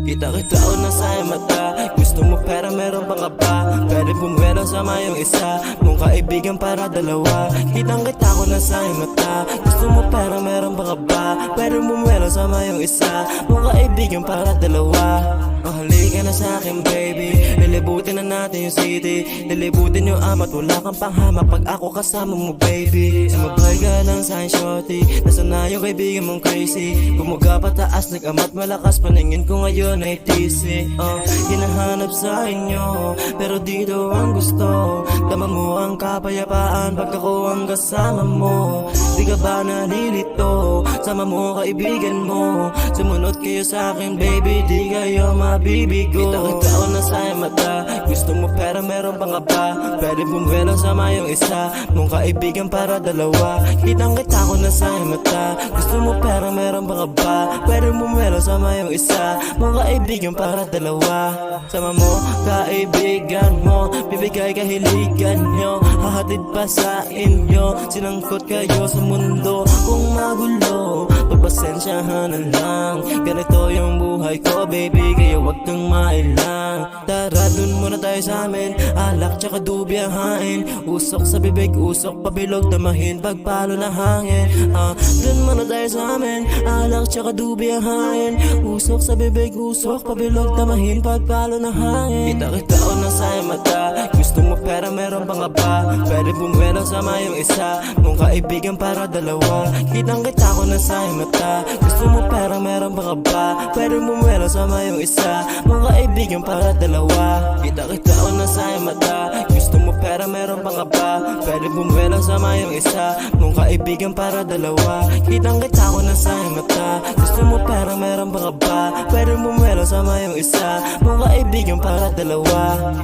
Kita o nasa iyong mata. Gusto mo pera meron pa ka ba? Pwede bumuelo sama yung isa mong kaibigan para dalawa. Kita ko nasa iyong mata. Gusto mo pera meron pa ka ba? Pwede bumuelo sama yung isa mong kaibigan para dalawa. Halika na sa akin baby, lilibutin na natin yung city, lilibutin yung amat, wala kang panghamak pag ako kasama mo baby. Sumabay ka lang sa akin shorty, nasa na yung kaibigan mong crazy. Bumuga pataas, nag-amat malakas, paningin ko ngayon ay tisi. Hinahanap sa inyo, pero dito ang gusto. Tama mo ang kapayapaan pag ako ang kasama mo. Di ka ba nalilito, sama mo kaibigan mo. Sumunod kayo sa akin baby, di kayo mabibigo. Kita o nasa iyong mata. Gusto mo pera meron pa nga ba? Pwede bumuelo sama yung isa mong kaibigan para dalawa. Kita ko nasa iyong mata. Gusto mo pera meron pa nga ba? Pwede bumuelo sama yung isa mong kaibigan para dalawa. Sama mo kaibigan mo, bibigay kahiligan nyo, hahatid pa sa inyo. Sinangkot kayo sa mundo kung magulo, pagpasensyahan na lang. Ganito yung buhay ko baby, kaya wag kang mailang. Tara dun muna tayo sa amin, alak tsaka dubiyahain. Usok sa bibig, usok pabilog, tamahin pagpalo na hangin. Dun muna tayo sa amin, alak tsaka dubiyahain. Usok sa bibig, usok pabilog, tamahin pagpalo na hangin. Kita o nasa iyong mata. Gusto mo pera meron pa nga ba? Pwede bumuelo sama yung isa mong kaibigan para dalawa. Kita ko nasa iyong mata. Gusto mo pera meron pa nga ba? Pwede bumuelo sama yung isa mong kaibigan para dalawa. Kita o nasa iyong mata. Gusto mo pera meron pa nga ba? Pwede bumuelo sama yung isa mong kaibigan para dalawa. Kita ko nasa iyong mata. Gusto mo pera meron pa nga ba? Pwede bumuelo sama yung isa mong kaibigan para dalawa.